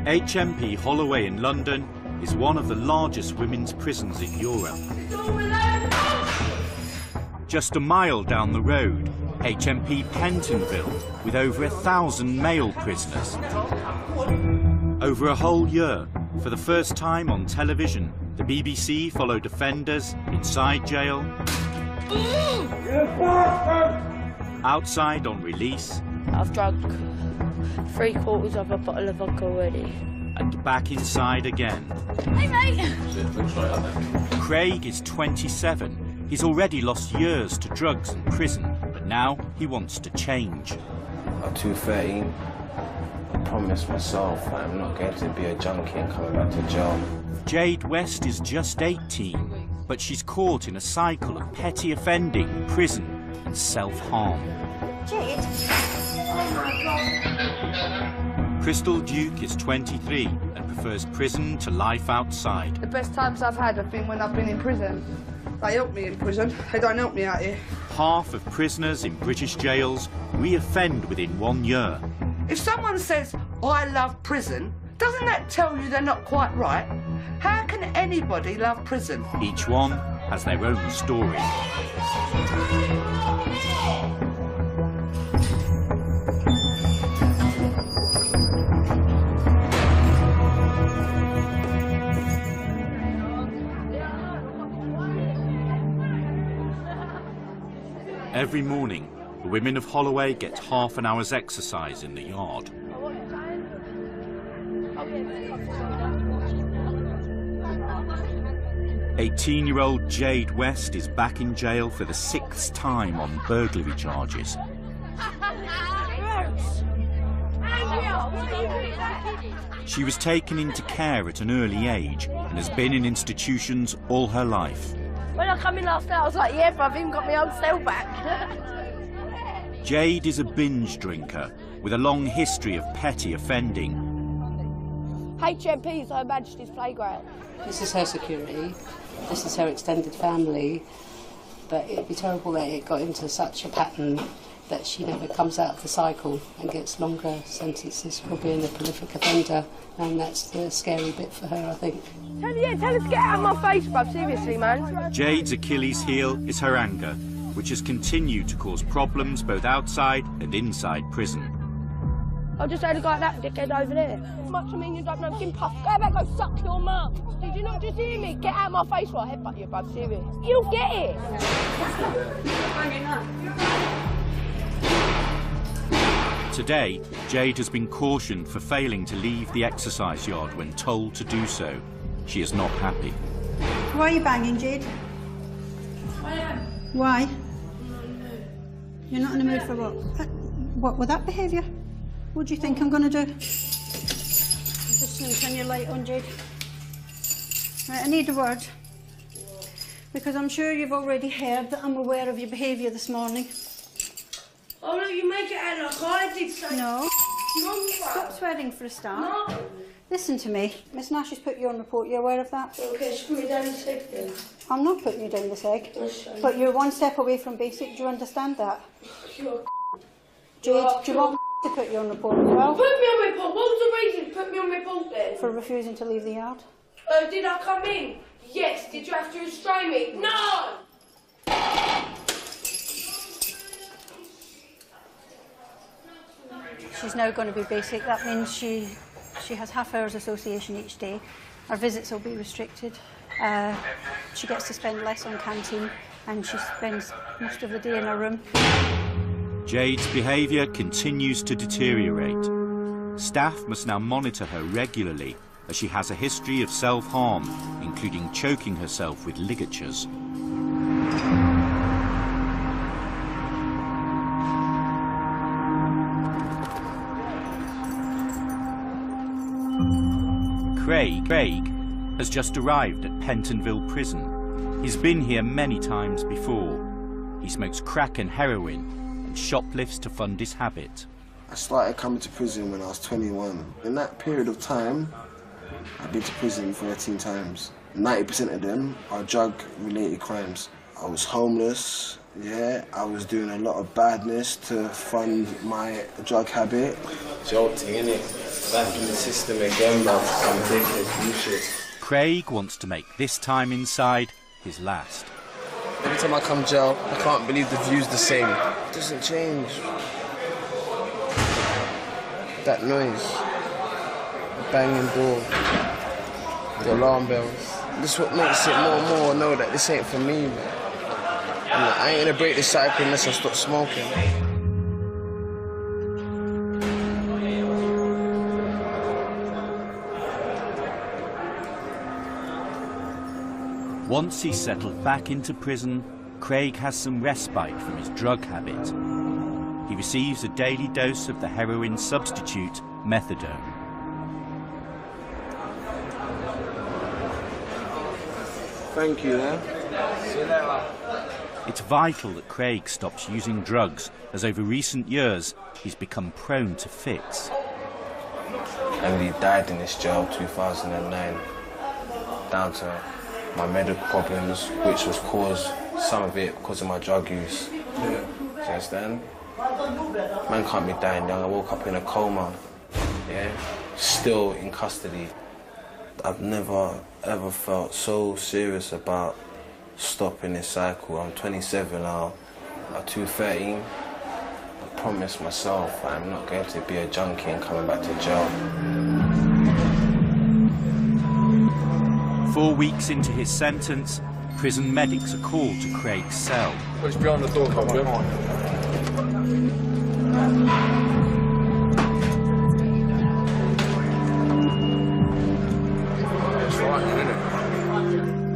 HMP Holloway in London is one of the largest women's prisons in Europe. Just a mile down the road, HMP Pentonville, with over 1,000 male prisoners. Over a whole year, for the first time on television, the BBC followed offenders inside jail, outside on release, I've drunk 3/4 of a bottle of vodka already. and back inside again. Hey, mate! Craig is 27. He's already lost years to drugs and prison, but now he wants to change. At 2:13, I promised myself that I'm not going to be a junkie and coming back to jail. Jade West is just 18, but she's caught in a cycle of petty offending, prison and self-harm. Jade? Oh my God. Crystal Duke is 23 and prefers prison to life outside. The best times I've had have been when I've been in prison. They help me in prison, they don't help me out here. Half of prisoners in British jails re-offend within 1 year. If someone says, I love prison, doesn't that tell you they're not quite right? How can anybody love prison? Each one has their own story. Every morning, the women of Holloway get half an hour's exercise in the yard. 18-year-old Jade West is back in jail for the 6th time on burglary charges. She was taken into care at an early age and has been in institutions all her life. When I come in last night, I was like, yeah, but I've even got my own cell back. Jade is a binge drinker with a long history of petty offending. HMP is Her Majesty's Playground. This is her security, this is her extended family, but it'd be terrible that it got into such a pattern that she never comes out of the cycle and gets longer sentences for being a prolific offender, and that's the scary bit for her, I think. Tell her to get out of my face, bruv, seriously, man. Jade's Achilles heel is her anger, which has continued to cause problems both outside and inside prison. I'll just say the guy that dickhead over there. Much I mean you don't know Gimpuff. Go back, go suck your mum. Did you not just hear me? Get out of my face while I headbutt you, bruv, serious. You'll get it. Today, Jade has been cautioned for failing to leave the exercise yard when told to do so. She is not happy. Why are you banging, Jade? I am. Why? You're not in the mood for what? What with that behaviour? What do you think I'm going to do? I'm just going to turn your light on, Jade. Right, I need a word. Because I'm sure you've already heard that I'm aware of your behaviour this morning. Oh no, you make it out like I did say. No. No, Stop swearing for a start. No. Listen to me. Miss Nash has put you on report. You're aware of that? Okay, just put me down the seg then. I'm not putting you down the seg. But you're one step away from basic. Do you understand that? You're Jade, do you want to put you on report as well? Put me on report. What was the reason? Put me on report then. For refusing to leave the yard? Did I come in? Yes. Did you have to restrain me? No! She's now going to be basic. That means she has half hours association each day. Her visits will be restricted. She gets to spend less on canteen and she spends most of the day in her room. Jade's behaviour continues to deteriorate. Staff must now monitor her regularly as she has a history of self-harm, including choking herself with ligatures. Craig has just arrived at Pentonville Prison. He's been here many times before. He smokes crack and heroin and shoplifts to fund his habit. I started coming to prison when I was 21. In that period of time, I've been to prison 13 times. 90% of them are drug-related crimes. I was homeless, yeah, I was doing a lot of badness to fund my drug habit. Jolting, innit? Back in the system again, man. I'm taking bullshit. Craig wants to make this time inside his last. Every time I come jail, I can't believe the view's the same. It doesn't change. That noise, the banging door, the alarm bells. This is what makes it more and more know that this ain't for me, man. And I ain't gonna break the cycle unless I stop smoking. Once he's settled back into prison, Craig has some respite from his drug habit. He receives a daily dose of the heroin substitute, methadone. Thank you, man. See you later. It's vital that Craig stops using drugs, as over recent years he's become prone to fits. And he died in this jail 2009, down to my medical problems, which was caused, some of it because of my drug use. Do you understand? Man can't be dying young. I woke up in a coma, yeah, still in custody. I've never ever felt so serious about stopping this cycle. I'm 27 now, at 213. I promised myself I'm not going to be a junkie and coming back to jail. 4 weeks into his sentence, prison medics are called to Craig's cell. What's behind the door? Come on. It's frightening, isn't it?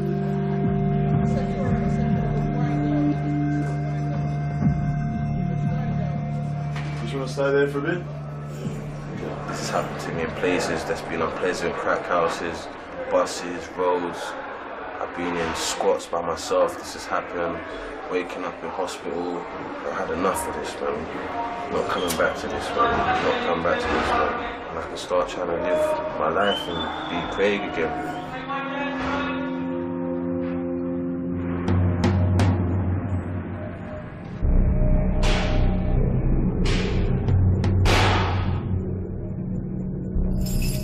You want to stay there for a bit? This has happened to me in places that's been unpleasant, crack houses, buses, roads. I've been in squats by myself. This has happened. Waking up in hospital. I've had enough of this, man. Not coming back to this, man. Not coming back to this, man. And I can start trying to live my life and be Craig again.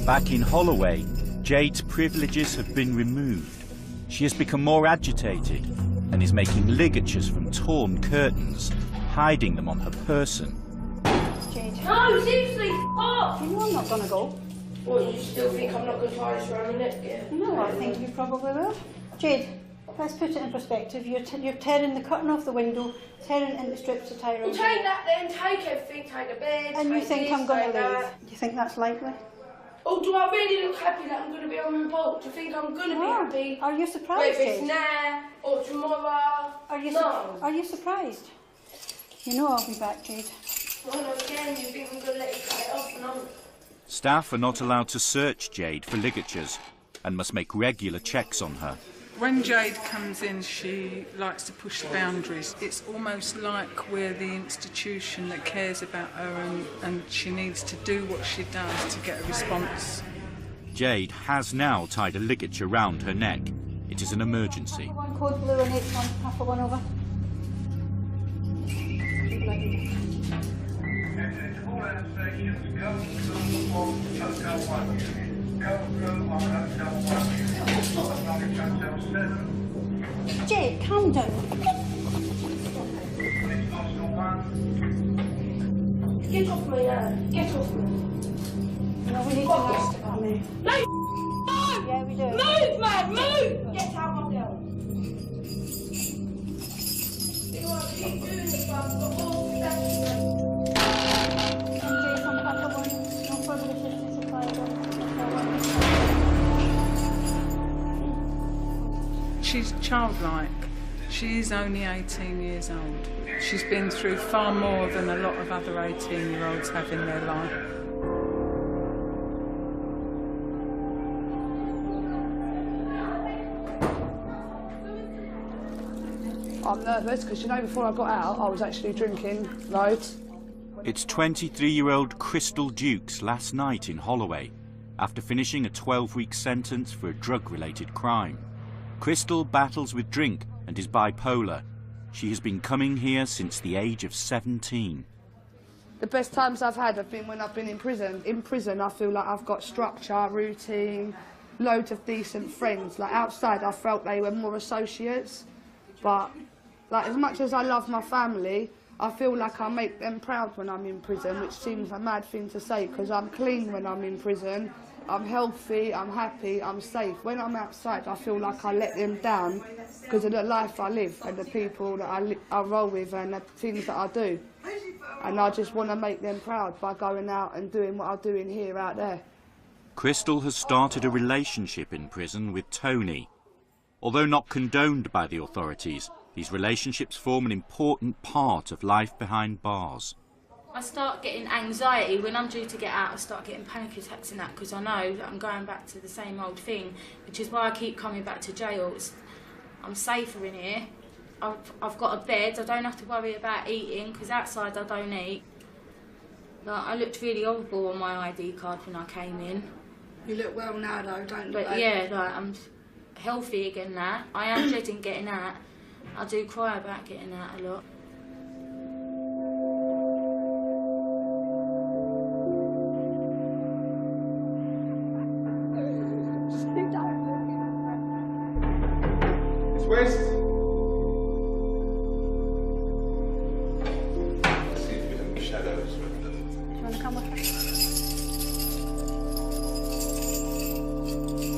Back in Holloway, Jade's privileges have been removed. She has become more agitated and is making ligatures from torn curtains, hiding them on her person. Jade. No, seriously, off! You know I'm not gonna go. What, you still think I'm not going to tie this around my neck? Yeah. No, I think you probably will. Jade, let's put it in perspective. You're tearing the curtain off the window, tearing it into strips to tie around. Well, take that then, take everything, take the bed, And you take think this, I'm gonna take leave? that. Do you think that's likely? Oh, do I really look happy that I'm going to be on report? Do you think I'm going to be happy? Are you surprised, Whether it's Jade? now or tomorrow? Are you no. Are you surprised? You know I'll be back, Jade. Well, no, again, you think I'm going to let you cut it off? No. Staff are not allowed to search Jade for ligatures and must make regular checks on her. When Jade comes in, she likes to push the boundaries. It's almost like we're the institution that cares about her and she needs to do what she does to get a response. Jade has now tied a ligature round her neck. It is an emergency. One code blue and H1, half a one over. Jade, calm down. Get off me now. Get off me. No, we need to rest about me. No, Yeah, we do. move, man, move! Get out of my cell. You want to keep doing this, but I've got all the Jade, from half a one, no further assistance supplied. She's childlike. She is only 18 years old. She's been through far more than a lot of other 18-year-olds have in their life. I'm nervous because, you know, before I got out, I was actually drinking loads. It's 23-year-old Crystal Dukes last night in Holloway, after finishing a 12-week sentence for a drug-related crime. Crystal battles with drink and is bipolar. She has been coming here since the age of 17. The best times I've had have been when I've been in prison. In prison, I feel like I've got structure, routine, loads of decent friends. Like outside, I felt they were more associates. But like as much as I love my family, I feel like I make them proud when I'm in prison, which seems a mad thing to say because I'm clean when I'm in prison. I'm healthy, I'm happy, I'm safe. When I'm outside, I feel like I let them down because of the life I live and the people that I roll with and the things that I do. And I just want to make them proud by going out and doing what I'm doing here out there. Crystal has started a relationship in prison with Tony. Although not condoned by the authorities, these relationships form an important part of life behind bars. I start getting anxiety when I'm due to get out. I start getting panic attacks and that because I know that I'm going back to the same old thing, which is why I keep coming back to jail. I'm safer in here. I've got a bed. I don't have to worry about eating because outside I don't eat. Like, I looked really horrible on my ID card when I came in. You look well now though, don't you? But yeah, like, I'm healthy again now. I am dreading getting out. I do cry about getting out a lot. It's West. See if we have any shadows. Do you want to come with us?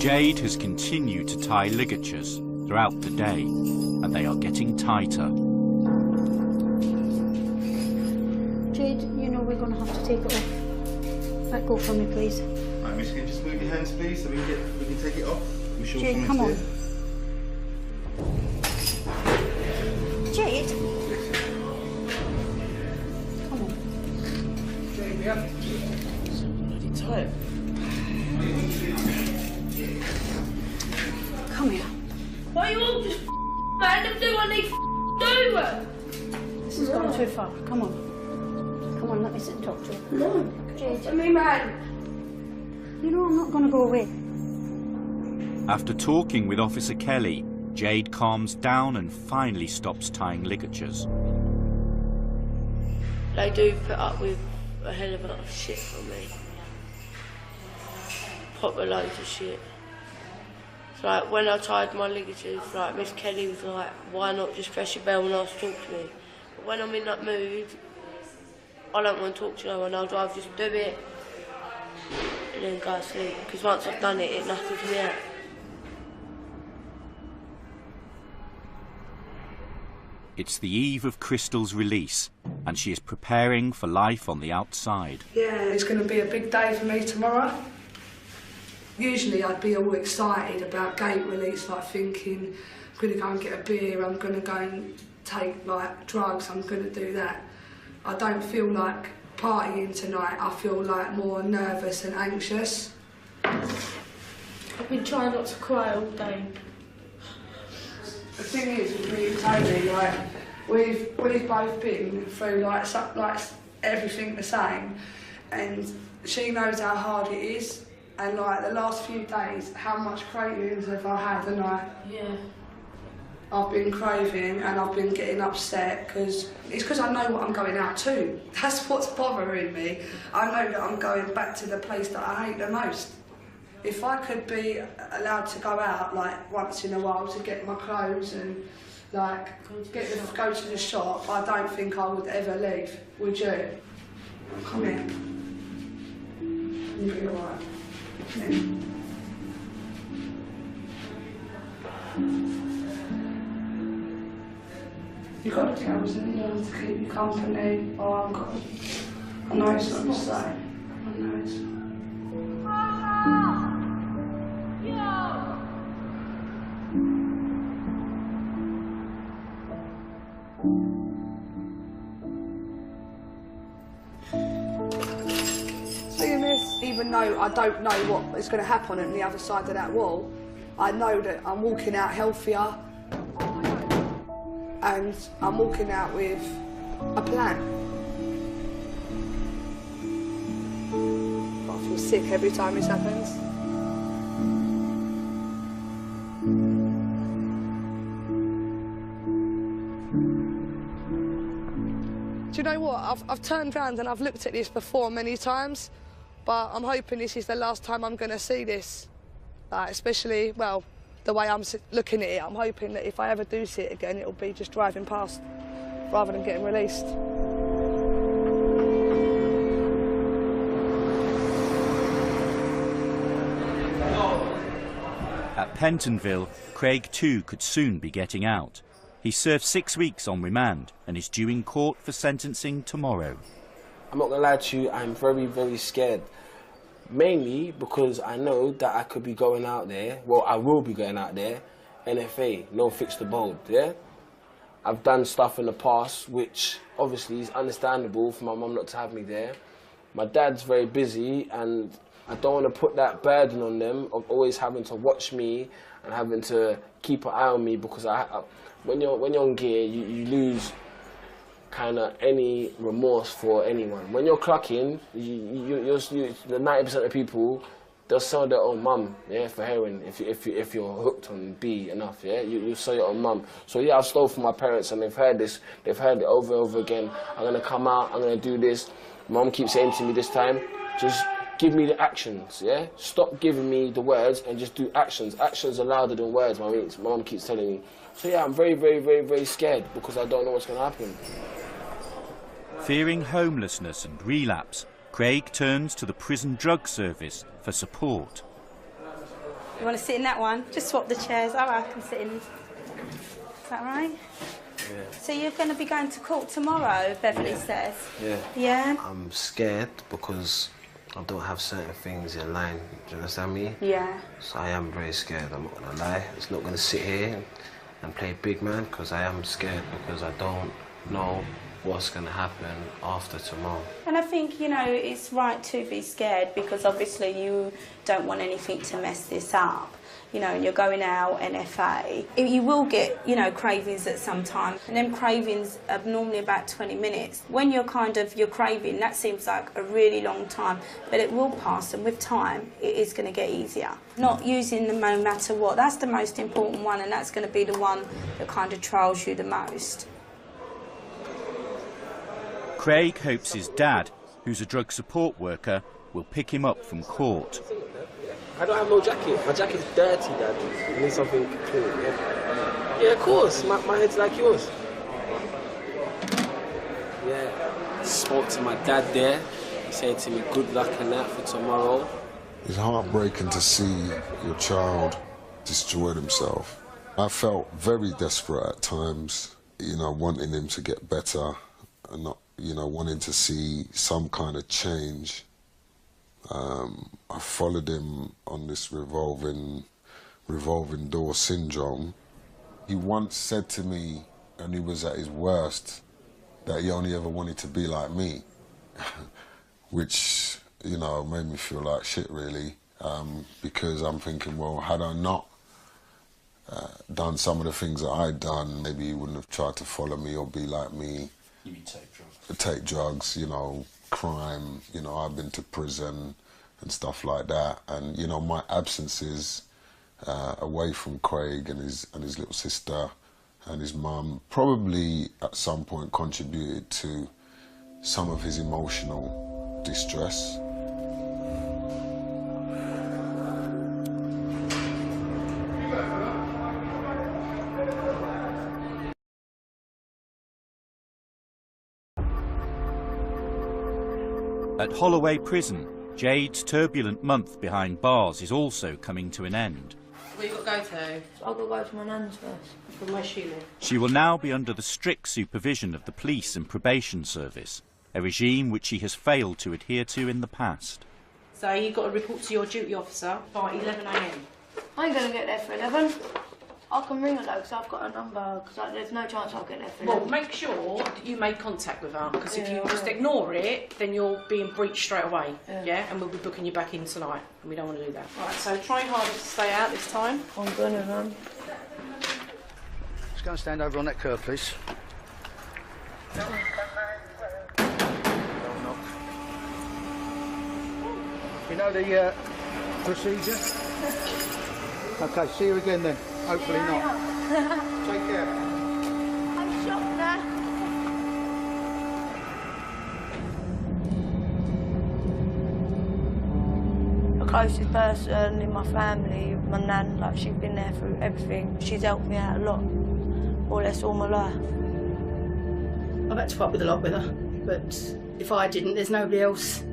Jade has continued to tie ligatures throughout the day, and they are getting tighter. Jade, you know we're going to have to take it off. Let go from me, please. Right, Miss, can you just move your hands, please, so we can take it off? We're sure Jade, come on. Jade? Come on. Jade, we have to do it. It's bloody tight. Come here. Why you all just man and do what they do? This has gone too far. Come on. Come on, let me sit and talk to you. No. Jade. Me, man. You know I'm not going to go away. After talking with Officer Kelly, Jade calms down and finally stops tying ligatures. They do put up with a hell of a lot of shit from me. Proper loads of shit. So like when I tied my ligatures, like Miss Kelly was like, why not just press your bell and ask to talk to me? But when I'm in that mood, I don't want to talk to no one. I'd rather just do it and then go to sleep. Because once I've done it, it knuckles me out. It's the eve of Crystal's release, and she is preparing for life on the outside. Yeah, it's going to be a big day for me tomorrow. Usually I'd be all excited about gate release, like thinking, I'm going to go and get a beer, I'm going to go and take like drugs, I'm going to do that. I don't feel like partying tonight, I feel like more nervous and anxious. I've been trying not to cry all day. The thing is with me and Tony, like, we've both been through like everything the same, and she knows how hard it is. And like the last few days, how much cravings have I had, and I've been craving and I've been getting upset because I know what I'm going out to. That's what's bothering me. I know that I'm going back to the place that I hate the most. If I could be allowed to go out like once in a while to get my clothes and like go to the shop, I don't think I would ever leave. Would you? Come here. You'll be alright. You got girls in the to keep you company. Oh, I've got. I know it's not the same. I know it's. Seeing this, even though I don't know what is going to happen on the other side of that wall, I know that I'm walking out healthier and I'm walking out with a plan. But I feel sick every time this happens. Do you know what? I've turned around and I've looked at this before many times, but I'm hoping this is the last time I'm going to see this. Like, especially, well, the way I'm looking at it, I'm hoping that if I ever do see it again, it'll be just driving past rather than getting released. At Pentonville, Craig too could soon be getting out. He served 6 weeks on remand and is due in court for sentencing tomorrow. I'm not gonna lie to you, I'm very, very scared. Mainly because I know that I could be going out there, well, I will be going out there, NFA, no fixed abode, yeah? I've done stuff in the past which obviously is understandable for my mum not to have me there. My dad's very busy and I don't want to put that burden on them of always having to watch me and having to keep an eye on me, because when you're on gear, you lose kind of any remorse for anyone. When you're clucking, the 90% of people, they'll sell their own mum, yeah, for heroin if you're hooked on B enough, yeah, you sell your own mum. So yeah, I've stole from my parents and they've heard this, they've heard it over and over again. I'm gonna come out, I'm gonna do this. Mum keeps saying to me this time, just give me the actions, yeah? Stop giving me the words and just do actions. Actions are louder than words, my mum keeps telling me. So yeah, I'm very, very, very, very scared because I don't know what's going to happen. Fearing homelessness and relapse, Craig turns to the prison drug service for support. You want to sit in that one? Just swap the chairs. Oh, I can sit in. Is that right? Yeah. So you're going to be going to court tomorrow, Beverly says? Yeah. Yeah? I'm scared because I don't have certain things in line. Do you understand me? Yeah. So I am very scared, I'm not going to lie. It's not going to sit here and play big man because I am scared because I don't know what's going to happen after tomorrow. And I think, you know, it's right to be scared because obviously you don't want anything to mess this up. You know, and you're going out, NFA. You will get, you know, cravings at some time. And them cravings are normally about 20 minutes. When you're craving, that seems like a really long time, but it will pass, and with time, it is going to get easier. Not using them no matter what. That's the most important one, and that's going to be the one that kind of trials you the most. Craig hopes his dad, who's a drug support worker, will pick him up from court. I don't have no jacket. My jacket's dirty, Dad. You need something clean, yeah? Yeah, of course. My head's like yours. Yeah. Spoke to my dad there. He said to me, good luck and that for tomorrow. It's heartbreaking to see your child destroy himself. I felt very desperate at times, you know, wanting him to get better and not, you know, wanting to see some kind of change. I followed him on this revolving door syndrome. He once said to me, and he was at his worst, that he only ever wanted to be like me, which, you know, made me feel like shit, really, because I'm thinking, well, had I not done some of the things that I'd done, maybe he wouldn't have tried to follow me or be like me. You mean take drugs? Take drugs, you know, crime, you know, I've been to prison and stuff like that, and you know, my absences away from Craig and his little sister and his mum probably at some point contributed to some of his emotional distress. At Holloway Prison, Jade's turbulent month behind bars is also coming to an end. Where you got to go to? I've got to go to my nan's first. From where she lives? She will now be under the strict supervision of the police and probation service, a regime which she has failed to adhere to in the past. So you've got to report to your duty officer by 11 AM. I ain't going to get there for 11. I can ring her though, because I've got a number, because there's no chance I'll get there for 11. Well, make sure that you make contact with her, because if you just ignore it, then you're being breached straight away, yeah? And we'll be booking you back in tonight, and we don't want to do that. Right, so try harder to stay out this time. I'm gonna run. Just go and stand over on that curb, please. Don't knock. You know the procedure? Okay, see you again then. Hopefully not. Take care. I'm shocked now. my closest person in my family, my nan, like she's been there through everything. She's helped me out a lot, more or less all my life. I've had to put up with a lot with her, but if I didn't, there's nobody else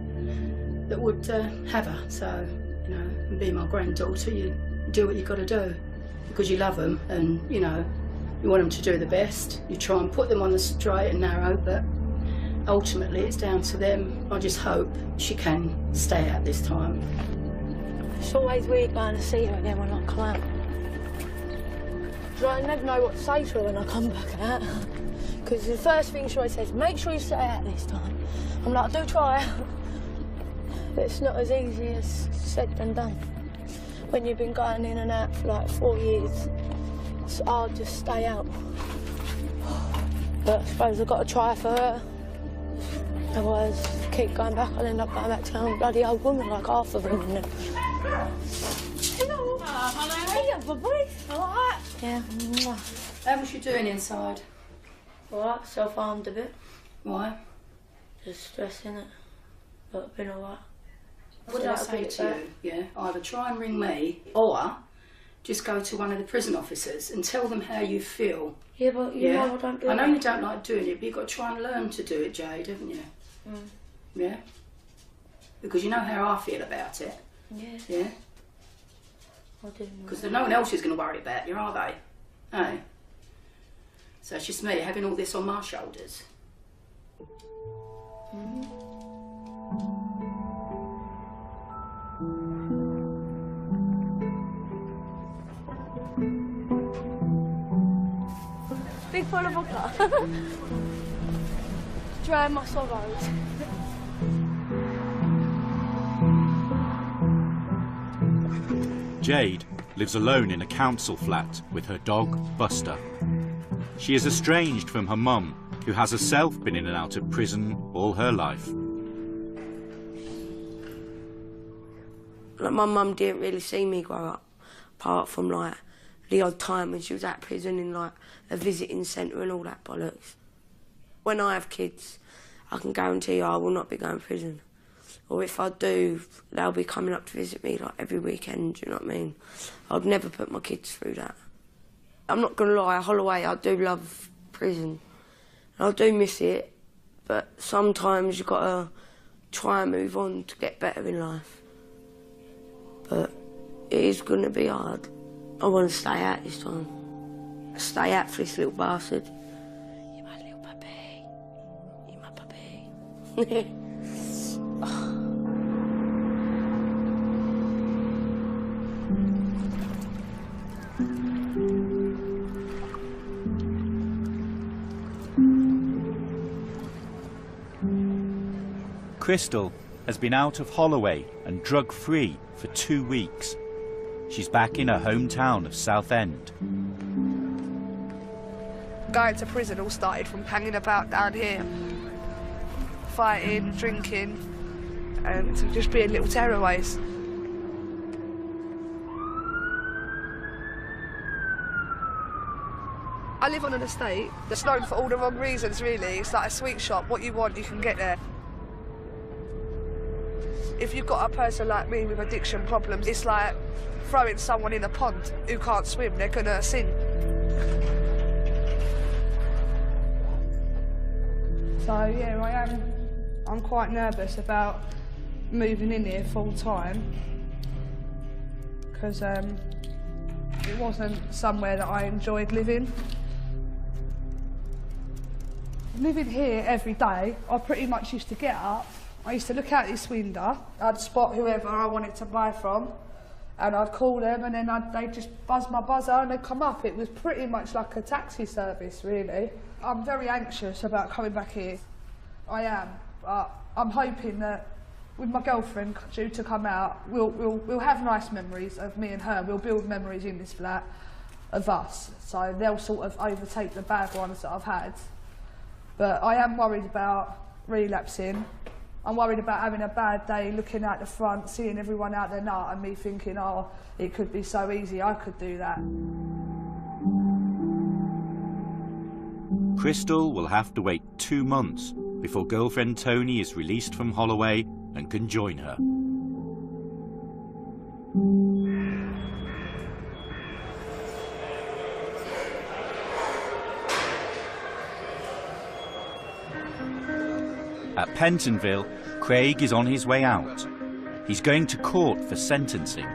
that would have her. So, you know, and being my granddaughter, you do what you've got to do because you love them and, you know, you want them to do the best. You try and put them on the straight and narrow, but ultimately it's down to them. I just hope she can stay out this time. It's always weird going to see her again when I come out. I never know what to say to her when I come back out. Because the first thing she always says, make sure you stay out this time. I'm like, I do try. But it's not as easy as said than done. When you've been going in and out for like 4 years, it's hard to stay out. But I suppose I've got to try for her. Otherwise, keep going back, I'll end up going back to a bloody old woman like half of them. Hello. Hello. Hey, boy. All right? Yeah. How was you doing inside? All right, self-harmed a bit. Why? Just stressing it. But I've been all right. What did I say to you? Yeah, either try and ring me or just go to one of the prison officers and tell them how you feel. Yeah, but you know I don't do it. I know you don't like doing it, but you've got to try and learn to do it, Jade, haven't you? Mm. Yeah? Because you know how I feel about it. Yeah. Yeah? I do. Because no one else is going to worry about you, are they? No. So it's just me having all this on my shoulders. Big full of vodka. Drying my sorrows. Jade lives alone in a council flat with her dog, Buster. She is estranged from her mum, who has herself been in and out of prison all her life. Like, my mum didn't really see me grow up, apart from like the odd time when she was at prison in like a visiting centre and all that bollocks. When I have kids, I can guarantee you I will not be going to prison. Or if I do, they'll be coming up to visit me like every weekend, do you know what I mean? I'd never put my kids through that. I'm not going to lie, Holloway, I do love prison. I do miss it, but sometimes you've got to try and move on to get better in life. But it is going to be hard. I want to stay out this time. Stay out for this little bastard. You're my little puppy. You're my puppy. Crystal has been out of Holloway and drug-free for 2 weeks. She's back in her hometown of Southend. Going to prison all started from hanging about down here, fighting, drinking, and just being little tearaways. I live on an estate that's known for all the wrong reasons, really. It's like a sweet shop. What you want, you can get there. If you've got a person like me with addiction problems, it's like throwing someone in a pond who can't swim, they're gonna sink. So yeah, I'm quite nervous about moving in here full time because it wasn't somewhere that I enjoyed living. Living here every day, I pretty much used to get up, I used to look out this window, I'd spot whoever I wanted to buy from, and I'd call them, and then they'd just buzz my buzzer and they'd come up. It was pretty much like a taxi service, really. I'm very anxious about coming back here. I am, but I'm hoping that with my girlfriend due to come out, we'll have nice memories of me and her. We'll build memories in this flat of us, so they'll sort of overtake the bad ones that I've had. But I am worried about relapsing. I'm worried about having a bad day, looking out the front, seeing everyone out their nut, and me thinking, oh, it could be so easy, I could do that. Crystal will have to wait 2 months before girlfriend Tony is released from Holloway and can join her. At Pentonville, Craig is on his way out. He's going to court for sentencing.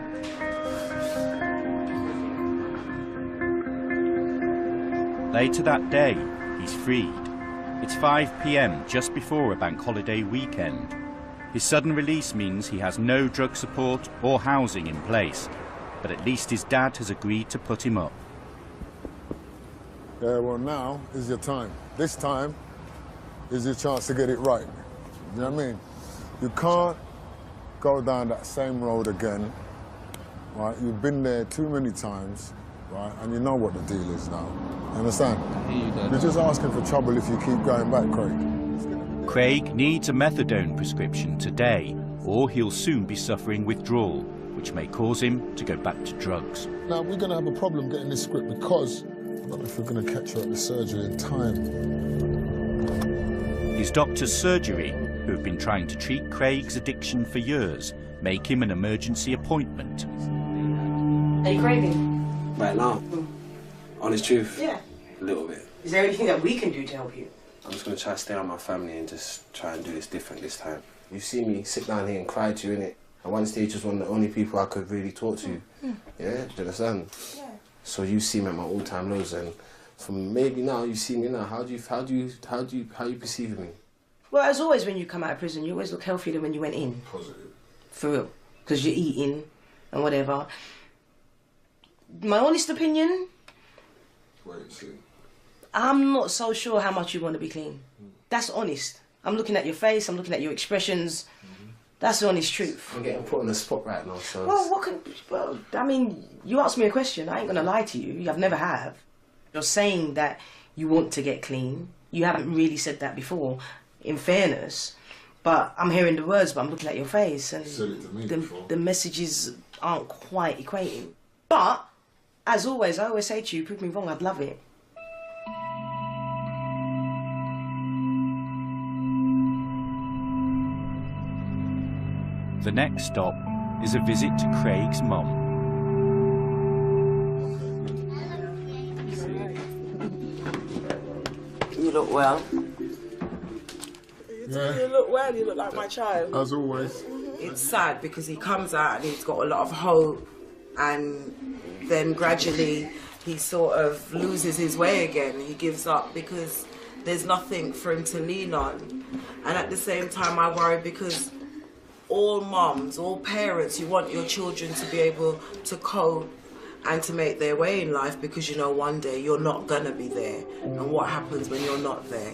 Later that day, he's freed. It's 5 p.m, just before a bank holiday weekend. His sudden release means he has no drug support or housing in place, but at least his dad has agreed to put him up. Yeah, well, now is your time. This time is your chance to get it right. You know what I mean? You can't go down that same road again, right? You've been there too many times, right? And you know what the deal is now. You understand? You're just asking for trouble if you keep going back, Craig. Craig needs a methadone prescription today, or he'll soon be suffering withdrawal, which may cause him to go back to drugs. Now, we're going to have a problem getting this script because I don't know if we're going to catch her at the surgery in time. His doctor's surgery, who have been trying to treat Craig's addiction for years, make him an emergency appointment. Are you craving? Right now? Honest truth? Yeah. A little bit. Is there anything that we can do to help you? I'm just going to try to stay on my family and just try and do this different this time. You see me sit down here and cry to you, innit? At one stage, was one of the only people I could really talk to. Yeah? Do you understand? Yeah. So you see me at my all-time lows, and from maybe now you see me now. How you perceive me? Well, as always, when you come out of prison, you always look healthier than when you went in. Positive. For real. Because you're eating and whatever. My honest opinion, Wait and see. I'm not so sure how much you want to be clean. That's honest. I'm looking at your face, I'm looking at your expressions. That's the honest truth. I'm getting put on the spot right now, so... Well, I mean, you asked me a question. I ain't going to lie to you. I've never have. You're saying that you want to get clean. You haven't really said that before, in fairness. But I'm hearing the words, but I'm looking at your face. And said it to me the messages aren't quite equating. But, as always, I always say to you, prove me wrong, I'd love it. The next stop is a visit to Craig's mum. You look well. Yeah. You look well, you look like my child. As always. It's sad because he comes out and he's got a lot of hope, and then gradually he sort of loses his way again. He gives up because there's nothing for him to lean on. And at the same time I worry because all mums, all parents, you want your children to be able to cope and to make their way in life, because you know one day you're not gonna be there, and what happens when you're not there.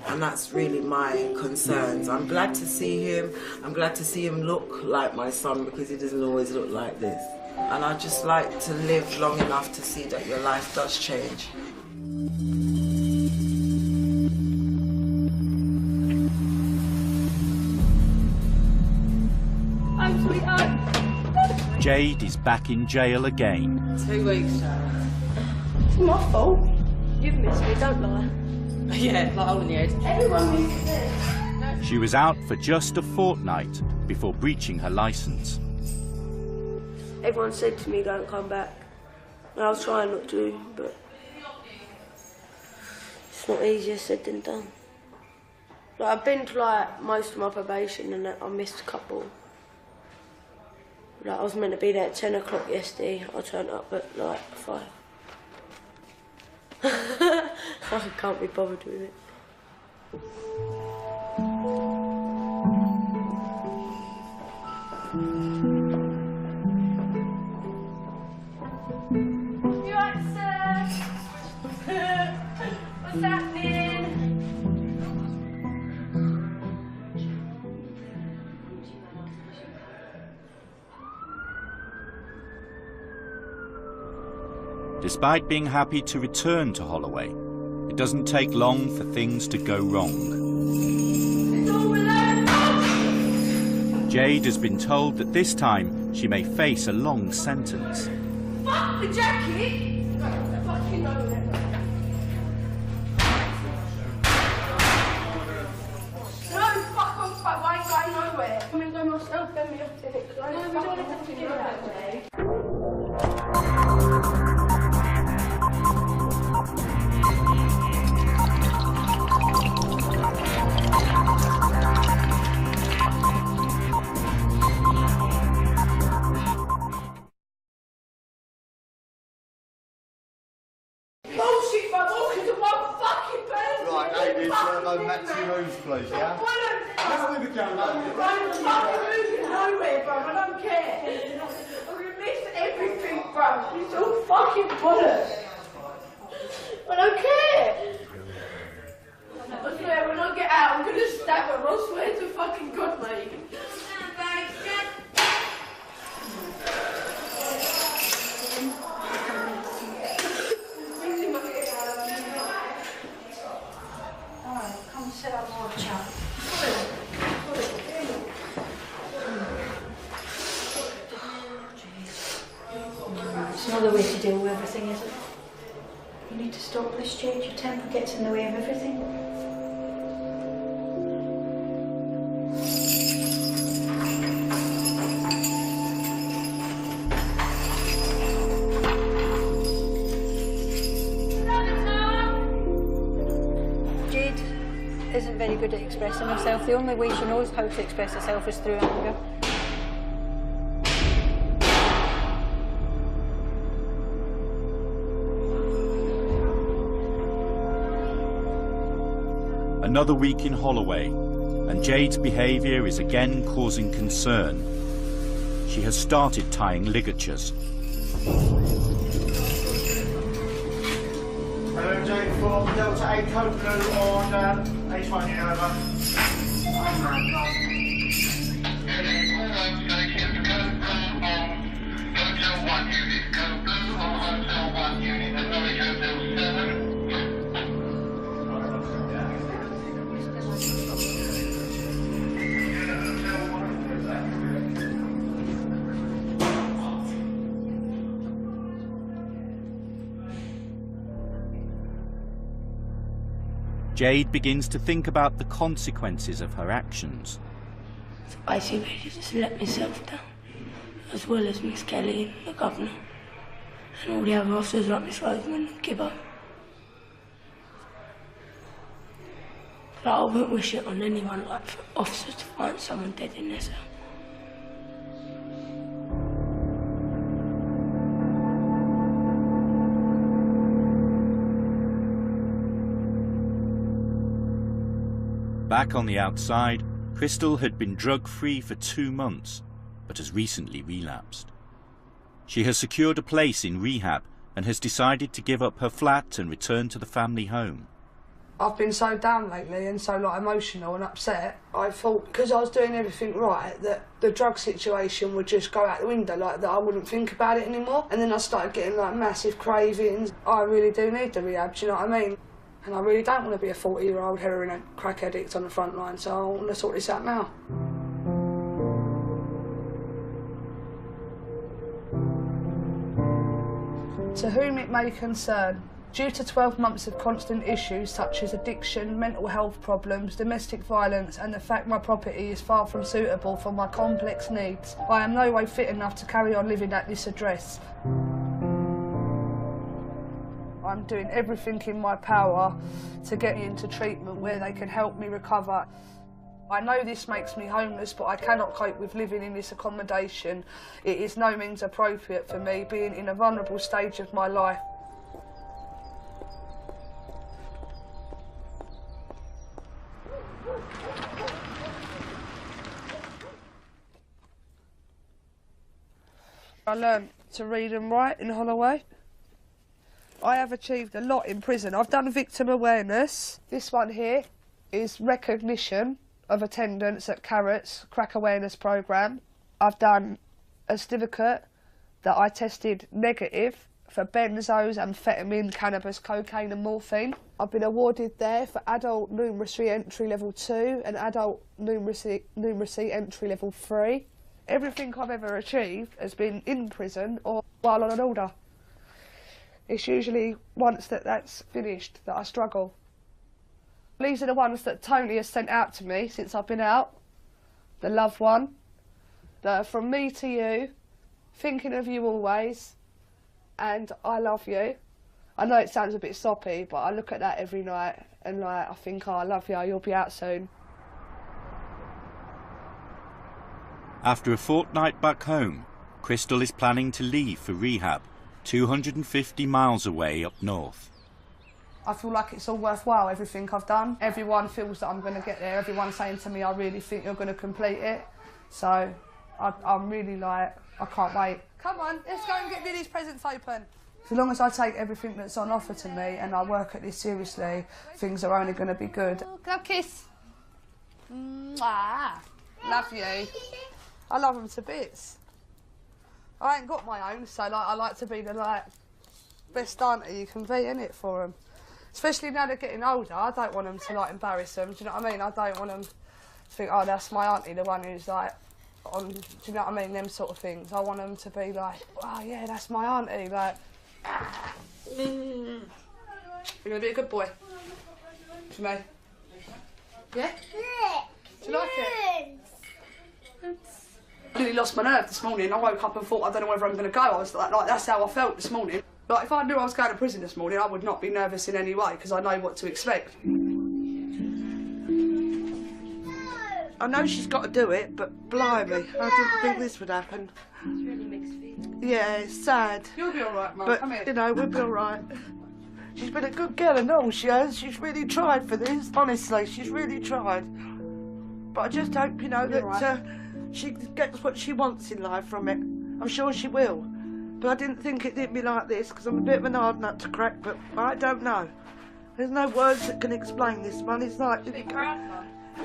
And that's really my concerns. I'm glad to see him. I'm glad to see him look like my son, because he doesn't always look like this. And I just like to live long enough to see that your life does change. I'm sweetheart. Jade is back in jail again. 2 weeks, Sarah. It's my fault. You've missed me, don't lie. Yeah, like holding your head. Everyone misses me. She was out for just a fortnight before breaching her licence. Everyone said to me, don't come back. And I was trying not to, but it's not easier said than done. Like, I've been to like most of my probation and I missed a couple. Like, I was meant to be there at 10 o'clock yesterday. I turned up at like 5. I can't be bothered with it. You right, sir? What's happening? Despite being happy to return to Holloway, it doesn't take long for things to go wrong. Jade has been told that this time she may face a long sentence. Fuck the jacket! Fucking know that. No, fuck off, I ain't going nowhere. I'm gonna go myself, then we have to take it. wanted to forgive that day. Bullshit, my walking to one fucking person. Right, ladies, go back to your rooms, please, yeah? I'm moving nowhere, bro. I don't care. I'm gonna miss everything, bro. It's all fucking bollocks. I don't care. I swear, when I get out, I'm gonna stab her. I swear to fucking God, mate. Come sit up and chat. It's not the way to deal with everything, is it? You need to stop this, Jade. Your temper gets in the way of everything. Jade isn't very good at expressing herself. The only way she knows how to express herself is through anger. Another week in Holloway, and Jade's behaviour is again causing concern. She has started tying ligatures. Hello, Jade, for Delta 8 code blue on H1, you over. Oh my God. Jade begins to think about the consequences of her actions. So basically, I just let myself down, as well as Miss Kelly and the governor, and all the other officers like Miss Roseman and Gibber. But I wouldn't wish it on anyone, like for officers to find someone dead in their cell. Back on the outside, Crystal had been drug-free for 2 months, but has recently relapsed. She has secured a place in rehab and has decided to give up her flat and return to the family home. I've been so down lately and so emotional and upset. I thought because I was doing everything right that the drug situation would just go out the window, like that I wouldn't think about it anymore. And then I started getting massive cravings. I really do need the rehab, do you know what I mean? And I really don't want to be a 40-year-old heroin crack addict on the front line, so I want to sort this out now. To whom it may concern, due to 12 months of constant issues such as addiction, mental health problems, domestic violence and the fact my property is far from suitable for my complex needs, I am no way fit enough to carry on living at this address. I'm doing everything in my power to get into treatment where they can help me recover. I know this makes me homeless, but I cannot cope with living in this accommodation. It is no means appropriate for me, being in a vulnerable stage of my life. I learned to read and write in Holloway. I have achieved a lot in prison. I've done victim awareness. This one here is recognition of attendance at Carrots Crack Awareness Programme. I've done a certificate that I tested negative for benzos, amphetamine, cannabis, cocaine and morphine. I've been awarded there for adult numeracy entry level 2 and adult numeracy entry level 3. Everything I've ever achieved has been in prison or while on an order. It's usually once that's finished that I struggle. These are the ones that Tony has sent out to me since I've been out. The loved one, From me to you, thinking of you always, and I love you. I know it sounds a bit soppy, but I look at that every night and like I think, oh, I love you, you'll be out soon. After a fortnight back home, Crystal is planning to leave for rehab, 250 miles away up north. I feel like it's all worthwhile, everything I've done. Everyone feels that I'm going to get there. Everyone's saying to me, I really think you're going to complete it. So I'm really like, I can't wait. Come on, let's go and get Lily's presents open. As long as I take everything that's on offer to me and I work at this seriously, things are only going to be good. Go kiss. Mwah. Love you. I love them to bits. I ain't got my own, so like I like to be the best auntie you can be, innit, for them. Especially now they're getting older, I don't want them to like embarrass them. Do you know what I mean? I don't want them to think, oh, that's my auntie, the one who's like on. Do you know what I mean? Them sort of things. I want them to be like, oh yeah, that's my auntie. Like, you're gonna be a good boy for me. Yeah. Do you like it? I nearly lost my nerve this morning. I woke up and thought, I don't know whether I'm going to go. I was like, that's how I felt this morning. Like, if I knew I was going to prison this morning, I would not be nervous in any way, because I know what to expect. I know she's got to do it, but blimey, I didn't think this would happen. It's really mixed feelings. Yeah, it's sad. You'll be all right, Mum. But, Come here. you know, we'll be all right. She's been a good girl and all, she has. She's really tried for this, honestly, she's really tried. But I just hope, you know, that she gets what she wants in life from it. I'm sure she will. But I didn't think it'd be like this, because I'm a bit of an hard nut to crack, but I don't know. There's no words that can explain this one. It's like...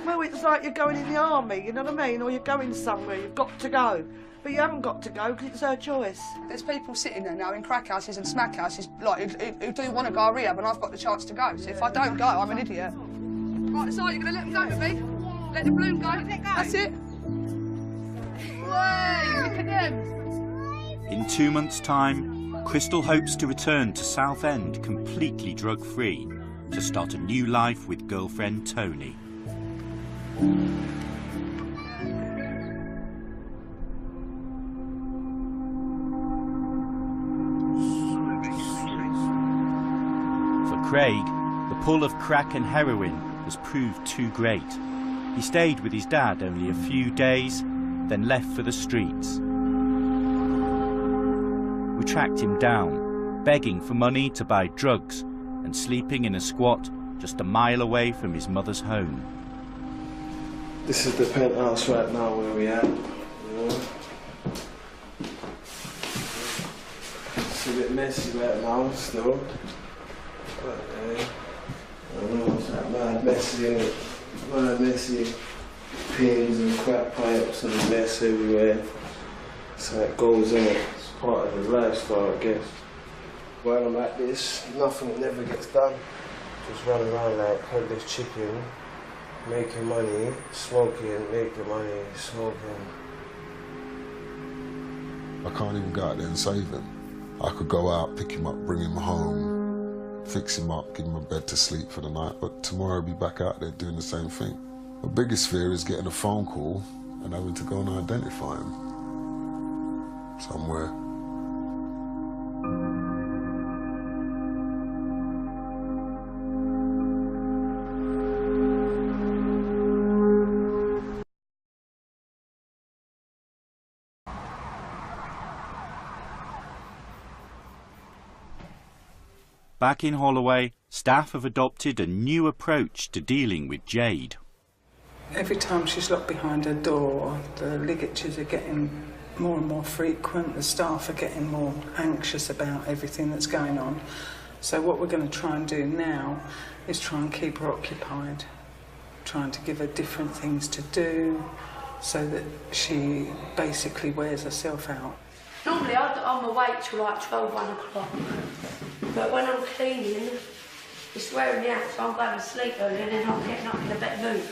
Well, it's like you're going in the army, you know what I mean? Or you're going somewhere, you've got to go. But you haven't got to go, because it's her choice. There's people sitting there now in crack houses and smack houses like, who do want to go rehab, and I've got the chance to go. So if I don't go, I'm an idiot. Right, so you're going to let them go with me? Let the balloon go? Let go. That's it. Way, look at them. In 2 months' time, Crystal hopes to return to Southend completely drug-free to start a new life with girlfriend Tony. For Craig, the pull of crack and heroin has proved too great. He stayed with his dad only a few days, then left for the streets. We tracked him down, begging for money to buy drugs and sleeping in a squat just a mile away from his mother's home. This is the penthouse right now where we're at, you know. It's a bit messy right now still. But, I know it's like mad messy, innit? Mad messy. Pins and crack pipes and mess everywhere. So it goes in it. It's part of the lifestyle, I guess. While I'm at this, nothing never gets done. Just run around like headless chicken, making money, smoking, making money, smoking. I can't even go out there and save him. I could go out, pick him up, bring him home, fix him up, give him a bed to sleep for the night, but tomorrow I'll be back out there doing the same thing. My biggest fear is getting a phone call and having to go and identify him somewhere. Back in Holloway, staff have adopted a new approach to dealing with Jade. Every time she's locked behind her door, the ligatures are getting more and more frequent, the staff are getting more anxious about everything that's going on. So what we're going to try and do now is try and keep her occupied, trying to give her different things to do so that she basically wears herself out. Normally I'm awake till like 12, 1 o'clock. But when I'm cleaning, it's wearing me out, so I'm going to sleep early and then I'm getting up in a better mood.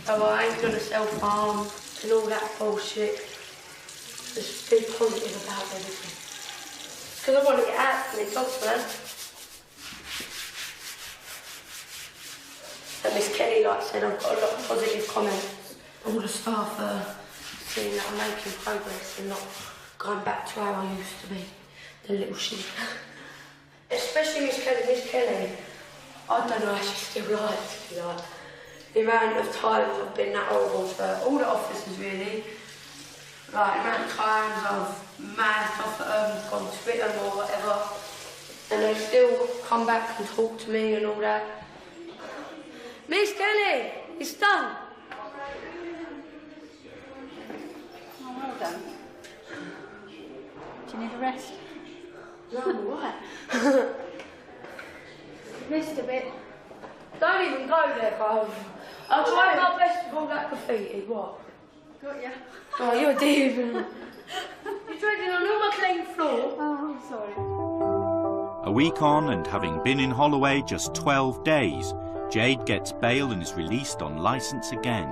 So I ain't gonna self-harm and all that bullshit. Just be positive about everything. Because I want to get out from this hospital. And Miss Kelly, like I said, I've got a lot of positive comments. All the staff are seeing that I'm making progress and not going back to how I used to be, the little shit. Especially Miss Kelly. Miss Kelly, I don't know how she still likes me. Like, the amount of times I've been that horrible to her, all the officers really. Like, the amount of times I've mouthed off at them, gone to hit them or whatever, and they still come back and talk to me and all that. Miss Kelly, it's done. Oh, well done. Do you need a rest? No, I'm alright. Missed a bit. Don't even go there, Carl. I'll try my best with all that graffiti. What? Got ya. Oh, you're a diva. You're treading on all my clean floor. Oh, I'm sorry. A week on and having been in Holloway just 12 days, Jade gets bail and is released on licence again.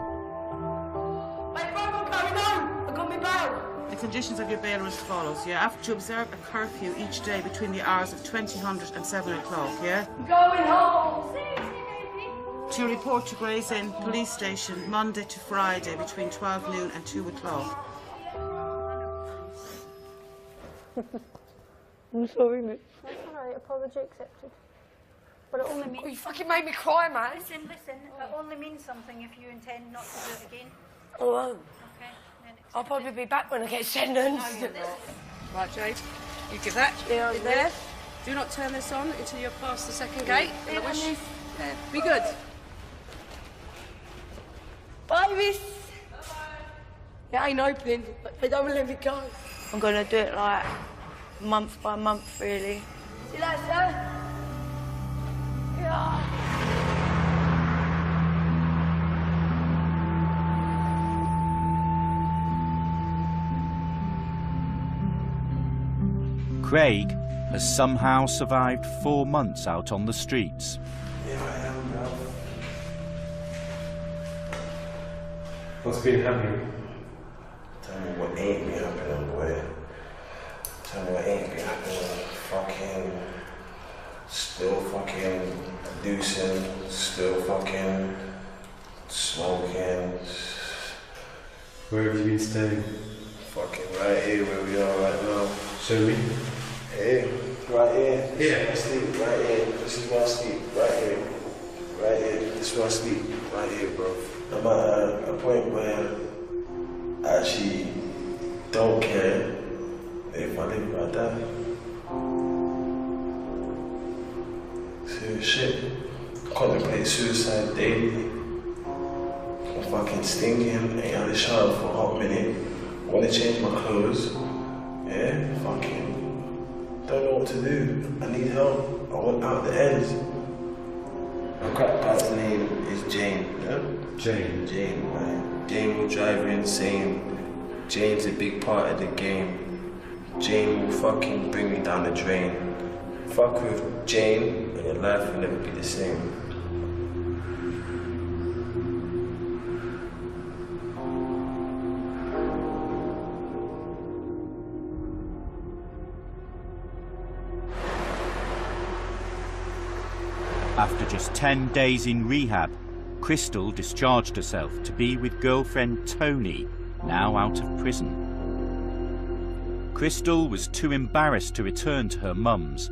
Hey, bro, I'm going home. I got me bail. The conditions of your bail are as follows, yeah? Have to observe a curfew each day between the hours of 2000 and 7 o'clock, yeah? I'm going home. To report to Gray's Inn Police Station Monday to Friday between 12 noon and 2 o'clock. I'm sorry, Miss. That's alright, apology accepted. But it only means... Oh, you fucking made me cry, man. Listen, it only means something if you intend not to do it again. I won't. Okay, then I'll probably be back when I get sentenced. Right, Jade, you give that. Yeah, I'm there. Do not turn this on until you're past the second gate. And I Yeah, wish... Miss. There. Be good. Bye, Miss. It ain't opening, but they don't let me go. I'm gonna do it like month by month, really. See you later, sir. Yeah. Craig has somehow survived 4 months out on the streets. Yeah, I am, bro. What's been happening? Tell me what ain't been happening, boy. Tell me what ain't been happening. Fucking... Still fucking producing. Still fucking... Smoking. Where have you been staying? Fucking right here where we are right now. Show me. Hey, right here. Here? This is where I sleep, right here. This is where I sleep, right here. Right here. This is where I sleep, right here, bro. I'm at a point where I actually don't care if I live or I die. Serious shit. I contemplate suicide daily. I'm fucking stinking, ain't had a shower for a hot minute. Wanna change my clothes. Yeah, fucking don't know what to do. I need help. I want out the ends. My crack guy's name is Jane. Yeah? Jane. Jane, right? Jane will drive you insane. Jane's a big part of the game. Jane will fucking bring me down the drain. Fuck with Jane and your life will never be the same. After just 10 days in rehab, Crystal discharged herself to be with girlfriend Tony, now out of prison. Crystal was too embarrassed to return to her mum's.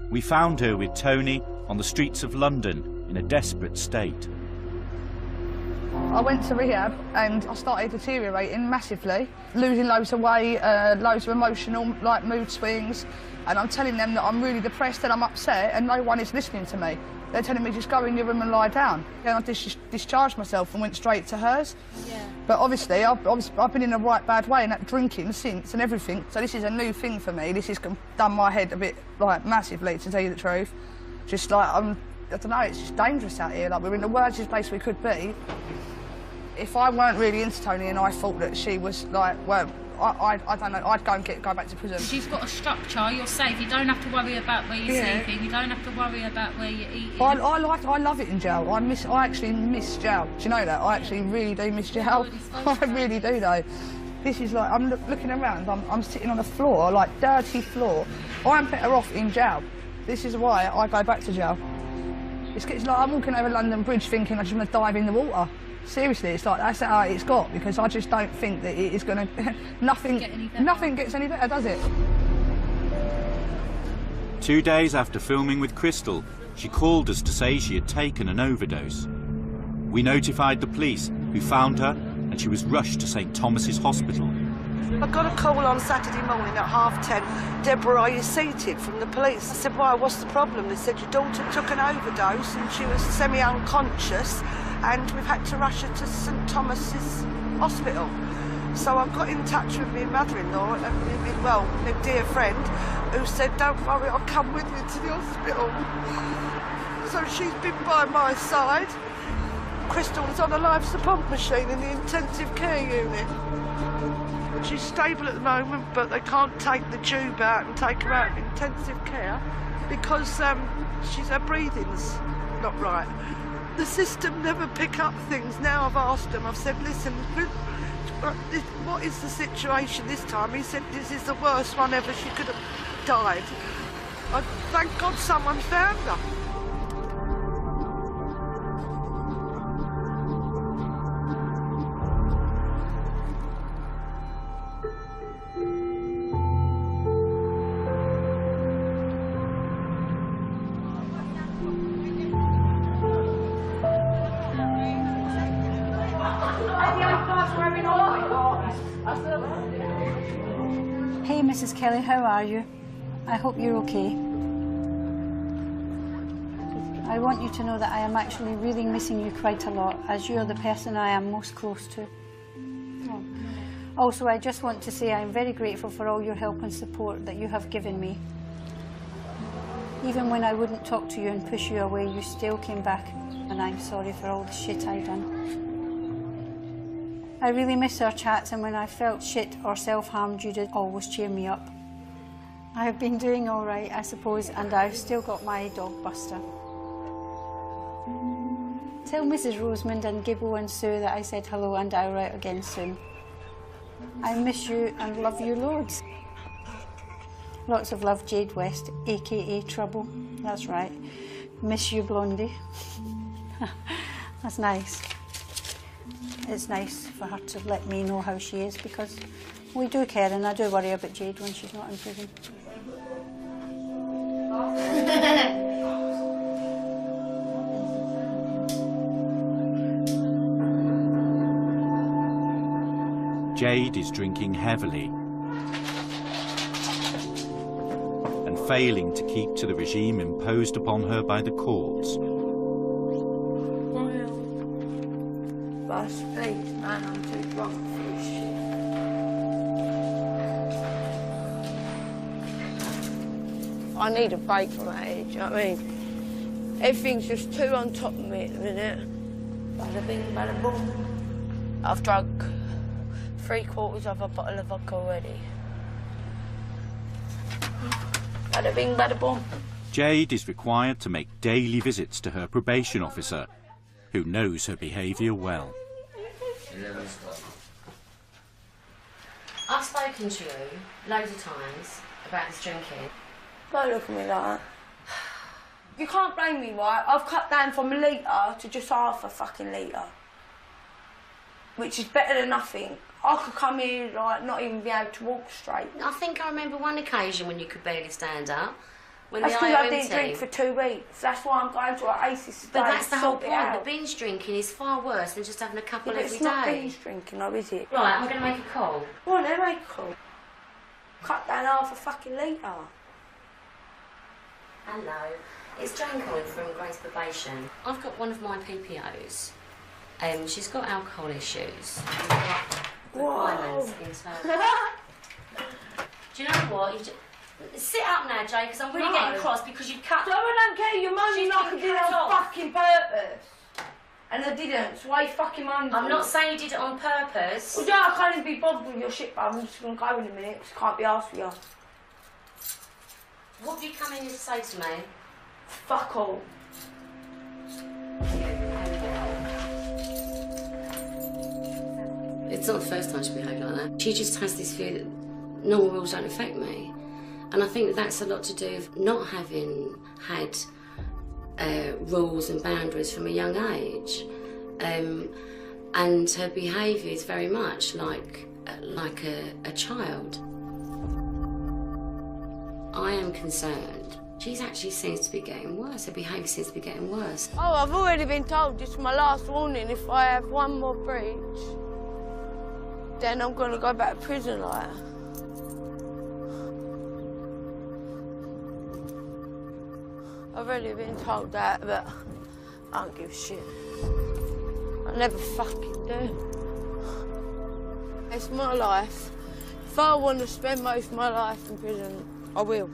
We found her with Tony on the streets of London in a desperate state. I went to rehab and I started deteriorating massively, losing loads of weight, loads of emotional mood swings, and I'm telling them that I'm really depressed and I'm upset and no one is listening to me. They're telling me just go in your room and lie down. And I discharged myself and went straight to hers. Yeah. But obviously I've been in a right bad way and that drinking since and everything. So this is a new thing for me. This has done my head a bit massively, to tell you the truth. Just like I don't know, it's just dangerous out here. Like we're in the worst place we could be. If I weren't really into Tony and I thought that she was like, well, I don't know, I'd go back to prison. She's got a structure, you're safe, you don't have to worry about where you're sleeping, you don't have to worry about where you're eating. I love it in jail. I actually miss jail. Do you know that? I actually really do miss jail. I really do though. This is like, I'm looking around, I'm sitting on a floor, like dirty floor. I'm better off in jail. This is why I go back to jail. It's like I'm walking over London Bridge thinking I just want to dive in the water. Seriously, it's like that's how it's got, because I just don't think that it is going to... nothing gets any better, does it? 2 days after filming with Crystal, she called us to say she had taken an overdose. We notified the police, who found her, and she was rushed to St Thomas's Hospital. I got a call on Saturday morning at 10:30. Deborah, are you seated? From the police. I said, why, what's the problem? They said, your daughter took an overdose and she was semi-unconscious and we've had to rush her to St Thomas's Hospital. So I got in touch with my mother-in-law and my dear friend, who said, don't worry, I'll come with you to the hospital. So she's been by my side. Crystal's on a life support machine in the intensive care unit. She's stable at the moment, but they can't take the tube out and take her out of intensive care because her breathing's not right. The system never pick up things. Now I've asked them, I've said, listen, what is the situation this time? He said, this is the worst one ever. She could have died. Thank God someone found her. Hey, Mrs. Kelly, how are you? I hope you're okay. I want you to know that I am actually really missing you quite a lot, as you're the person I am most close to. Oh. Also, I just want to say I'm very grateful for all your help and support that you have given me. Even when I wouldn't talk to you and push you away, you still came back, and I'm sorry for all the shit I've done. I really miss our chats, and when I felt shit or self-harmed, you did always cheer me up. I've been doing all right, I suppose, and I've still got my dog Buster. Tell Mrs. Rosamond and Gibbo and Sue that I said hello, and I'll write again soon. I miss you and love you loads. Lots of love, Jade West, aka Trouble. That's right. Miss you, Blondie. That's nice. It's nice for her to let me know how she is, because we do care, and I do worry about Jade when she's not in prison. Jade is drinking heavily and failing to keep to the regime imposed upon her by the courts. Please, man, I'm too drunk for this shit. I need a break from that age, you know what I mean? Everything's just too on top of me at the minute. Bada bing, bada boom. I've drunk 3/4 of a bottle of vodka already. Bada bing, bada boom. Jade is required to make daily visits to her probation officer, who knows her behaviour well. I've spoken to you loads of times about this drinking. Don't look at me like that. You can't blame me, right? I've cut down from a litre to just half a fucking litre. Which is better than nothing. I could come here, like, not even be able to walk straight. I think I remember one occasion when you could barely stand up. When That's the because I IOM didn't drink team- for 2 weeks. That's why I'm going to an ACES today. But that's the to whole sort it point. The out. binge drinking is far worse than just having a couple Yeah, but every it's not day. binge drinking, though, is it? Right, I'm going to make a call. Go on then, make a call. Cut down half a fucking litre. Hello, it's Jane calling from Grace Probation. I've got one of my PPOs. She's got alcohol issues. Requirements in terms. Do you know what? Sit up now, Jay, because I'm really No. getting cross because you've cut. I don't care, you're moaning like I did it on fucking purpose. And I didn't, so why you fucking moaning? I'm not saying you did it on purpose. Well, yeah, I can't even be bothered with your shit, but I'm just going to go in a minute, because I can't be asked with you. What have you come in here to say to me? Fuck all. It's not the first time she behaved like that. She just has this view that normal rules don't affect me. And I think that that's a lot to do with not having had rules and boundaries from a young age. And her behaviour is very much like a child. I am concerned. She actually seems to be getting worse. Her behaviour seems to be getting worse. Oh, I've already been told this is my last warning. If I have one more breach, then I'm going to go back to prison like that. I've already been told that, but I don't give a shit. I never fucking do. It's my life. If I want to spend most of my life in prison, I will.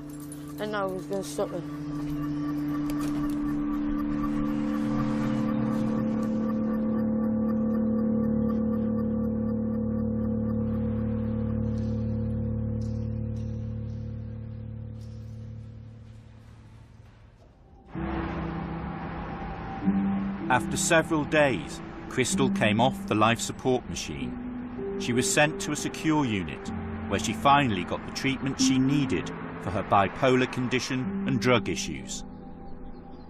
And no one's going to stop me. After several days, Crystal came off the life support machine. She was sent to a secure unit, where she finally got the treatment she needed for her bipolar condition and drug issues.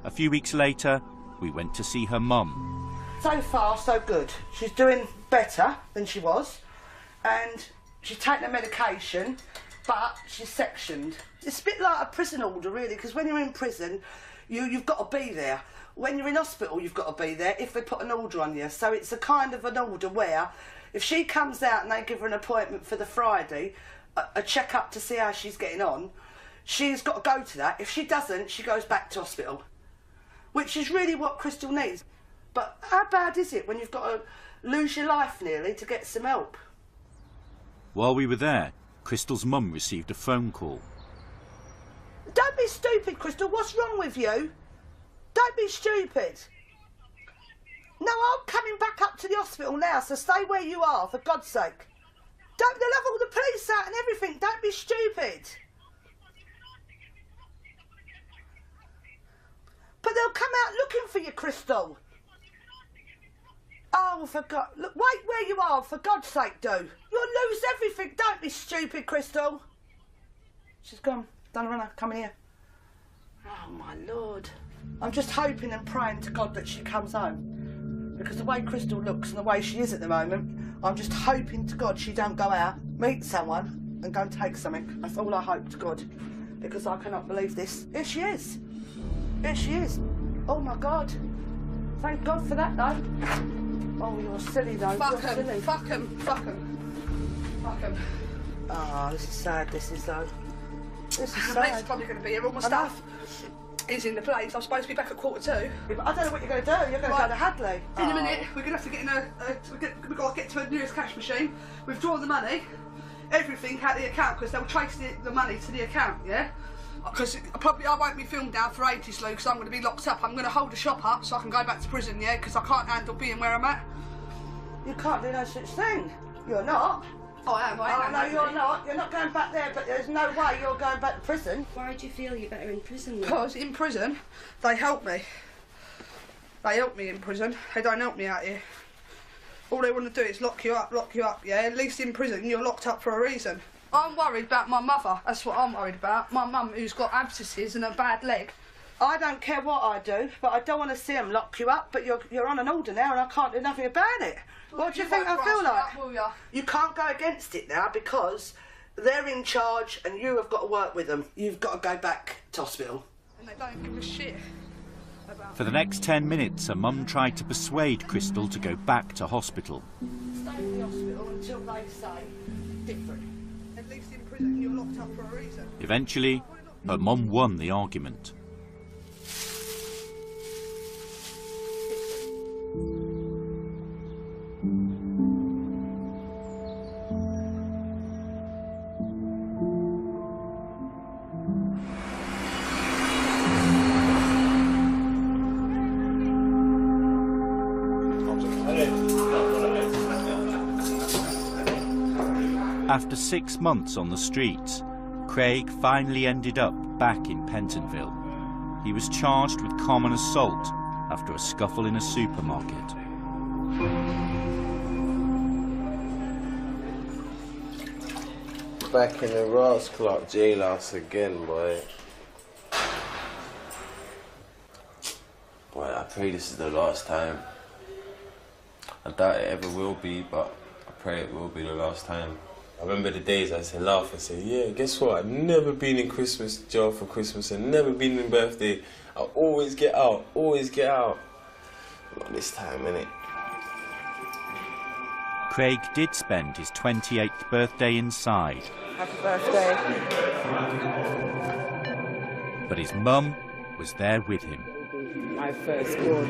A few weeks later, we went to see her mum. So far, so good. She's doing better than she was, and she's taking her medication, but she's sectioned. It's a bit like a prison order, really, because when you're in prison, you've got to be there. When you're in hospital, you've got to be there if they put an order on you. So it's a kind of an order where, if she comes out and they give her an appointment for the Friday, a check-up to see how she's getting on, she's got to go to that. If she doesn't, she goes back to hospital, which is really what Crystal needs. But how bad is it when you've got to lose your life nearly to get some help? While we were there, Crystal's mum received a phone call. Don't be stupid, Crystal. What's wrong with you? Don't be stupid. No, I'm coming back up to the hospital now, so stay where you are, for God's sake. They'll have all the police out and everything. Don't be stupid. But they'll come out looking for you, Crystal. Oh, for God. Look, wait where you are, for God's sake, do. You'll lose everything. Don't be stupid, Crystal. She's gone. Done runner, come in here. Oh, my Lord. I'm just hoping and praying to God that she comes home. Because the way Crystal looks and the way she is at the moment, I'm just hoping to God she don't go out, meet someone and go and take something. That's all I hope to God. Because I cannot believe this. Here she is. Here she is. Oh my God. Thank God for that though. Oh, you're silly though. Fuck You're him. silly. Fuck him. Fuck him. Fuck him. Oh, this is sad, this is though. This is The sad. mate's probably going to be here. All my I know. stuff is in the place. I'm supposed to be back at 2:45. Yeah, but I don't know what you're going to do. You're going to go to Hadley. In a minute, we're going to have to get in we've got to get to the nearest cash machine, withdraw the money, everything out of the account, because they'll trace the money to the account, yeah? Because I won't be filmed now for ages, Lou, because I'm going to be locked up. I'm going to hold the shop up so I can go back to prison, yeah? Because I can't handle being where I'm at. You can't do no such thing. You're not. Oh, I am. Oh, no, you're not. You're not going back there, but there's no way you're going back to prison. Why do you feel you're better in prison? Because in prison, they help me. They help me in prison. They don't help me out here. All they want to do is lock you up, yeah? At least in prison, you're locked up for a reason. I'm worried about my mother. That's what I'm worried about. My mum, who's got abscesses and a bad leg. I don't care what I do, but I don't want to see them lock you up, but you're on an order now and I can't do nothing about it. What do you think I feel like? You can't go against it now because they're in charge and you have got to work with them. You've got to go back to hospital. And they don't give a shit about... For the next 10 minutes, her mum tried to persuade Crystal to go back to hospital. Stay in the hospital until they say different. At least in prison, you're locked up for a reason. Eventually, her mum won the argument. After 6 months on the streets, Craig finally ended up back in Pentonville. He was charged with common assault after a scuffle in a supermarket. Back in the Ross Clark jailhouse again, boy. Boy, I pray this is the last time. I doubt it ever will be, but I pray it will be the last time. I remember the days I used to laugh and say, yeah, guess what? I've never been in Christmas jail for Christmas and never been in birthday. I always get out, always get out. Not this time, innit? Craig did spend his 28th birthday inside. Happy birthday. But his mum was there with him. My first born.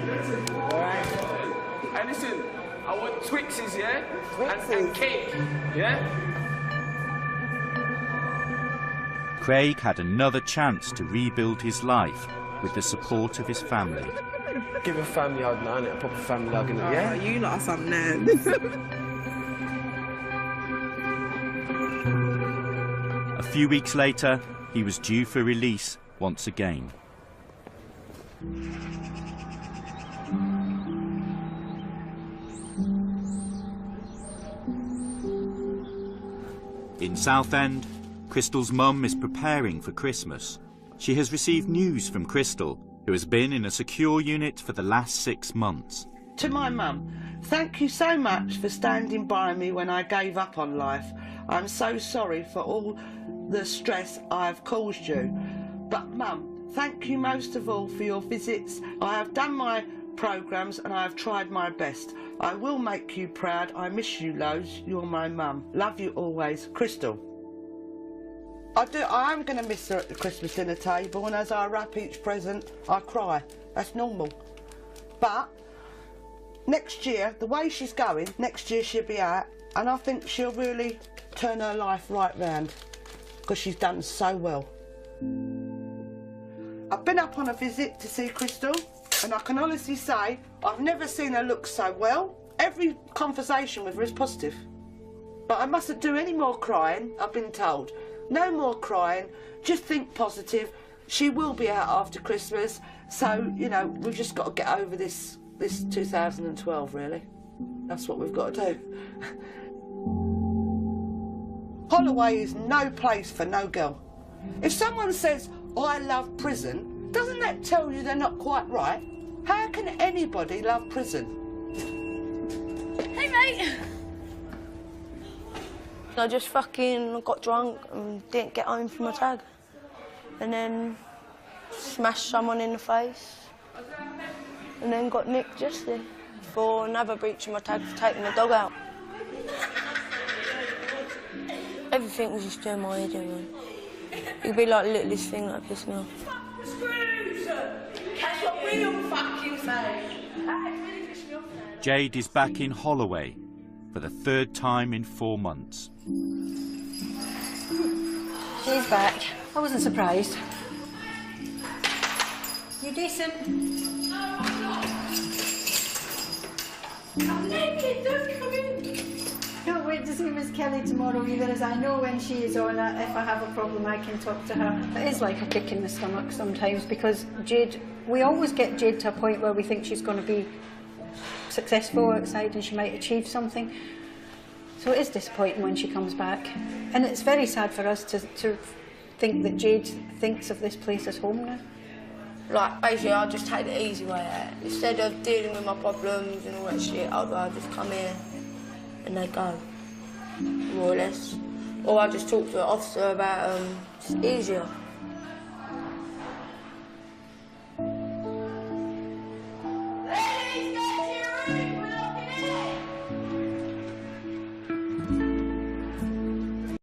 Alright? Hey, listen, I want Twixes, yeah? And cake, yeah? Craig had another chance to rebuild his life with the support of his family. Give a family hug now, innit? A proper family hug, innit, yeah? You lot are some nerds. A few weeks later, he was due for release once again. In Southend, Crystal's mum is preparing for Christmas. She has received news from Crystal, who has been in a secure unit for the last 6 months. To my mum, thank you so much for standing by me when I gave up on life. I'm so sorry for all the stress I have caused you. But mum, thank you most of all for your visits. I have done my programmes and I have tried my best. I will make you proud. I miss you loads. You're my mum. Love you always. Crystal. I am going to miss her at the Christmas dinner table, and as I wrap each present, I cry. That's normal. But next year, the way she's going, next year she'll be out, and I think she'll really turn her life right round, because she's done so well. I've been up on a visit to see Crystal, and I can honestly say I've never seen her look so well. Every conversation with her is positive. But I mustn't do any more crying, I've been told. No more crying, just think positive. She will be out after Christmas, so, you know, we've just got to get over this 2012, really. That's what we've got to do. Holloway is no place for no girl. If someone says, I love prison, doesn't that tell you they're not quite right? How can anybody love prison? Hey, mate! I just fucking got drunk and didn't get home from my tag. And then smashed someone in the face. And then got nicked yesterday for another breach of my tag for taking the dog out. Everything was just doing my head in, man. It'd be like the littlest thing that pissed me off. That's what we all fucking say. Jade is back in Holloway for the 3rd time in 4 months. She's back. I wasn't surprised. You decent? I'm naked, don't come in. Can't wait to see Miss Kelly tomorrow either, as I know when she is on it, if I have a problem I can talk to her. It is like a kick in the stomach sometimes, because Jade, we always get Jade to a point where we think she's going to be successful outside and she might achieve something. So it is disappointing when she comes back. And it's very sad for us to think that Jade thinks of this place as home now. Like, basically, I'll just take the easy way out. Instead of dealing with my problems and all that shit, I'd rather just come here and they go, more or less. Or I just talk to an officer about it's easier.